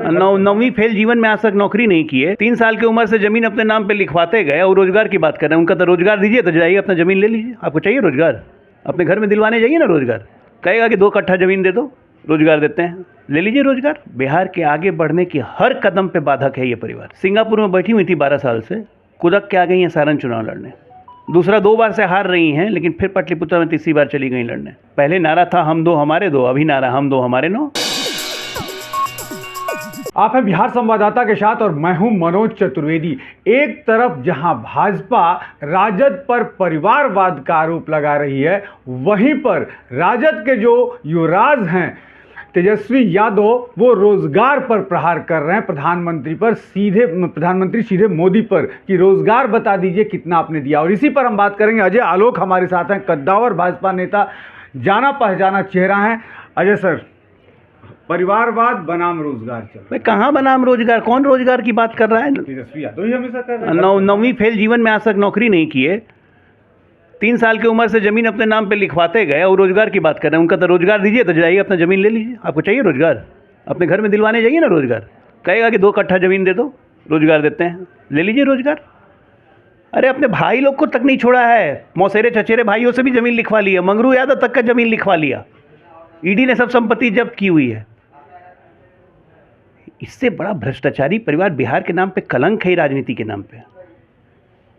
नौवीं फेल जीवन में आज तक नौकरी नहीं की है। 3 साल की उम्र से जमीन अपने नाम पे लिखवाते गए और रोजगार की बात कर रहे हैं। उनका तो रोजगार दीजिए, तो जाइए अपना जमीन ले लीजिए। आपको चाहिए रोजगार, अपने घर में दिलवाने जाइए ना रोजगार। कहेगा कि 2 कट्ठा जमीन दे दो, रोजगार देते हैं, ले लीजिए रोजगार। बिहार के आगे बढ़ने की हर कदम पे बाधक है ये परिवार। सिंगापुर में बैठी हुई थी 12 साल से, कुदक के आ गई हैं सारण चुनाव लड़ने। दूसरा 2 बार से हार रही हैं, लेकिन फिर पाटलिपुत्र में तीसरी बार चली गई लड़ने। पहले नारा था हम 2 हमारे 2, अभी नारा हम 2 हमारे 9। आप हैं बिहार संवाददाता के साथ और मैं हूं मनोज चतुर्वेदी। एक तरफ जहां भाजपा राजद पर परिवारवाद का आरोप लगा रही है, वहीं पर राजद के जो युवराज हैं तेजस्वी यादव, वो रोजगार पर प्रहार कर रहे हैं प्रधानमंत्री सीधे मोदी पर कि रोजगार बता दीजिए कितना आपने दिया। और इसी पर हम बात करेंगे। अजय आलोक हमारे साथ हैं, कद्दावर भाजपा नेता, जाना पहचाना चेहरा है। अजय सर, परिवारवाद बनाम रोजगार चल रहा है। कहाँ बनाम रोजगार? कौन रोजगार की बात कर रहा है? तेजस्वी यादव ही हमेशा कर रहे हैं। नौवीं फेल जीवन में आज तक नौकरी नहीं की है। 3 साल की उम्र से जमीन अपने नाम पे लिखवाते गए और रोजगार की बात कर रहे हैं। उनका तो रोजगार दीजिए, तो जाइए अपना जमीन ले लीजिए। आपको चाहिए रोजगार, अपने घर में दिलवाने जाइए ना रोजगार। कहेगा कि 2 कट्ठा जमीन दे दो, रोजगार देते हैं, ले लीजिए रोजगार। अरे अपने भाई लोग को तक नहीं छोड़ा है। मौसेरे चचेरे भाइयों से भी जमीन लिखवा लिया, मंगरू यादव तक का जमीन लिखवा लिया। ईडी ने सब संपत्ति जब्त की हुई है। इससे बड़ा भ्रष्टाचारी परिवार बिहार के नाम पे कलंक है, राजनीति के नाम पे।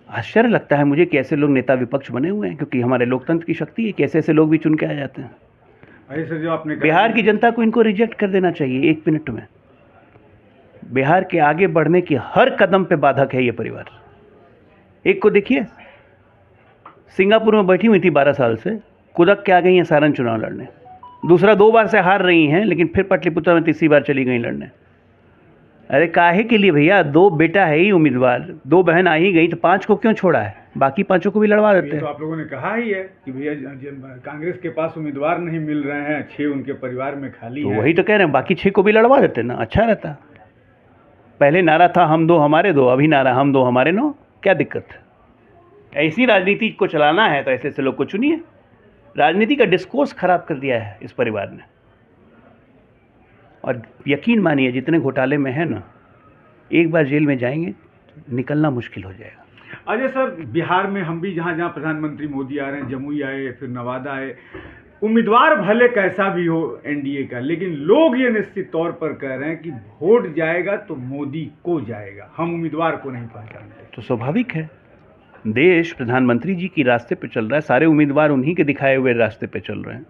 आश्चर्य लगता है मुझे कि ऐसे लोग नेता विपक्ष बने हुए हैं, क्योंकि हमारे लोकतंत्र की शक्ति है कि ऐसे ऐसे लोग भी चुन के आ जाते हैं। ऐसे जो आपने बिहार की जनता को इनको रिजेक्ट कर देना चाहिए 1 मिनट में। बिहार के आगे बढ़ने की हर कदम पे बाधक है ये परिवार। एक को देखिए, सिंगापुर में बैठी हुई थी 12 साल से, कुदक के आ गई हैं सारण चुनाव लड़ने। दूसरा 2 बार से हार रही हैं, लेकिन फिर पाटलिपुत्र में तीसरी बार चली गई लड़ने। अरे काहे के लिए भैया? 2 बेटा है ही उम्मीदवार, 2 बहन आ ही गई, तो 5 को क्यों छोड़ा है? बाकी 5 को भी लड़वा देते हैं। तो आप लोगों ने कहा ही है कि भैया कांग्रेस के पास उम्मीदवार नहीं मिल रहे हैं, 6 उनके परिवार में खाली तो हैं। वही तो कह रहे हैं, बाकी 6 को भी लड़वा देते ना, अच्छा रहता। पहले नारा था हम 2 हमारे 2, अभी नारा हम 2 हमारे 9। क्या दिक्कत है? ऐसी राजनीति को चलाना है तो ऐसे ऐसे लोग को चुनिए। राजनीति का डिस्कोर्स खराब कर दिया है इस परिवार ने। और यकीन मानिए, जितने घोटाले में है ना, एक बार जेल में जाएंगे निकलना मुश्किल हो जाएगा। अजय सर, बिहार में हम भी जहाँ जहाँ प्रधानमंत्री मोदी आ रहे हैं, जमुई आए, फिर नवादा आए, उम्मीदवार भले कैसा भी हो एनडीए का, लेकिन लोग ये निश्चित तौर पर कह रहे हैं कि वोट जाएगा तो मोदी को जाएगा, हम उम्मीदवार को नहीं पहचानते। तो स्वाभाविक है, देश प्रधानमंत्री जी की रास्ते पे चल रहा है, सारे उम्मीदवार उन्हीं के दिखाए हुए रास्ते पे चल रहे हैं,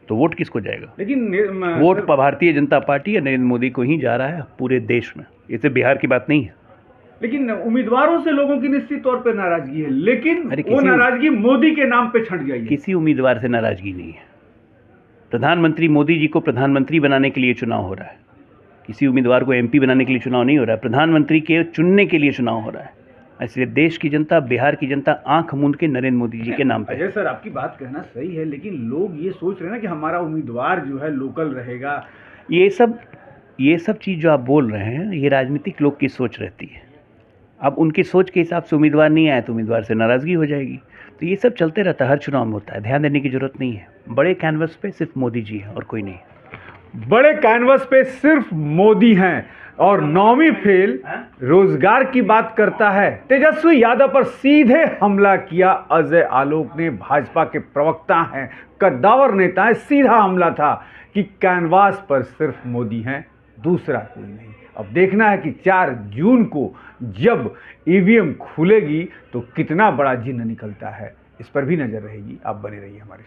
तो वोट किसको जाएगा? लेकिन वोट भारतीय जनता पार्टी या नरेंद्र मोदी को ही जा रहा है पूरे देश में। ये सिर्फ बिहार की बात नहीं है। लेकिन उम्मीदवारों से लोगों की निश्चित तौर पर नाराजगी है, लेकिन वो नाराजगी मोदी के नाम पे छट गई है। किसी उम्मीदवार से नाराजगी नहीं है। प्रधानमंत्री मोदी जी को प्रधानमंत्री बनाने के लिए चुनाव हो रहा है। किसी उम्मीदवार को एमपी बनाने के लिए चुनाव नहीं हो रहा है, प्रधानमंत्री के चुनने के लिए चुनाव हो रहा है। इसलिए देश की जनता, बिहार की जनता आंख मूंद के नरेंद्र मोदी जी के नाम पे। अजय सर, आपकी बात कहना सही है, लेकिन लोग ये सोच रहे हैं ना कि हमारा उम्मीदवार जो है लोकल रहेगा। ये सब चीज़ जो आप बोल रहे हैं, ये राजनीतिक लोग की सोच रहती है। अब उनकी सोच के हिसाब से उम्मीदवार नहीं आए तो उम्मीदवार से नाराजगी हो जाएगी। तो ये सब चलते रहता है, हर चुनाव में होता है। ध्यान देने की जरूरत नहीं है। बड़े कैनवस पे सिर्फ मोदी जी हैं और कोई नहीं। बड़े कैनवस पे सिर्फ मोदी हैं और 9वीं फेल रोजगार की बात करता है। तेजस्वी यादव पर सीधे हमला किया अजय आलोक ने। भाजपा के प्रवक्ता हैं, कद्दावर नेता है, सीधा हमला था कि कैनवास पर सिर्फ मोदी हैं, दूसरा कोई नहीं। अब देखना है कि 4 जून को जब ईवीएम खुलेगी तो कितना बड़ा जिन्न निकलता है। इस पर भी नजर रहेगी। आप बने रहिए हमारे साथ।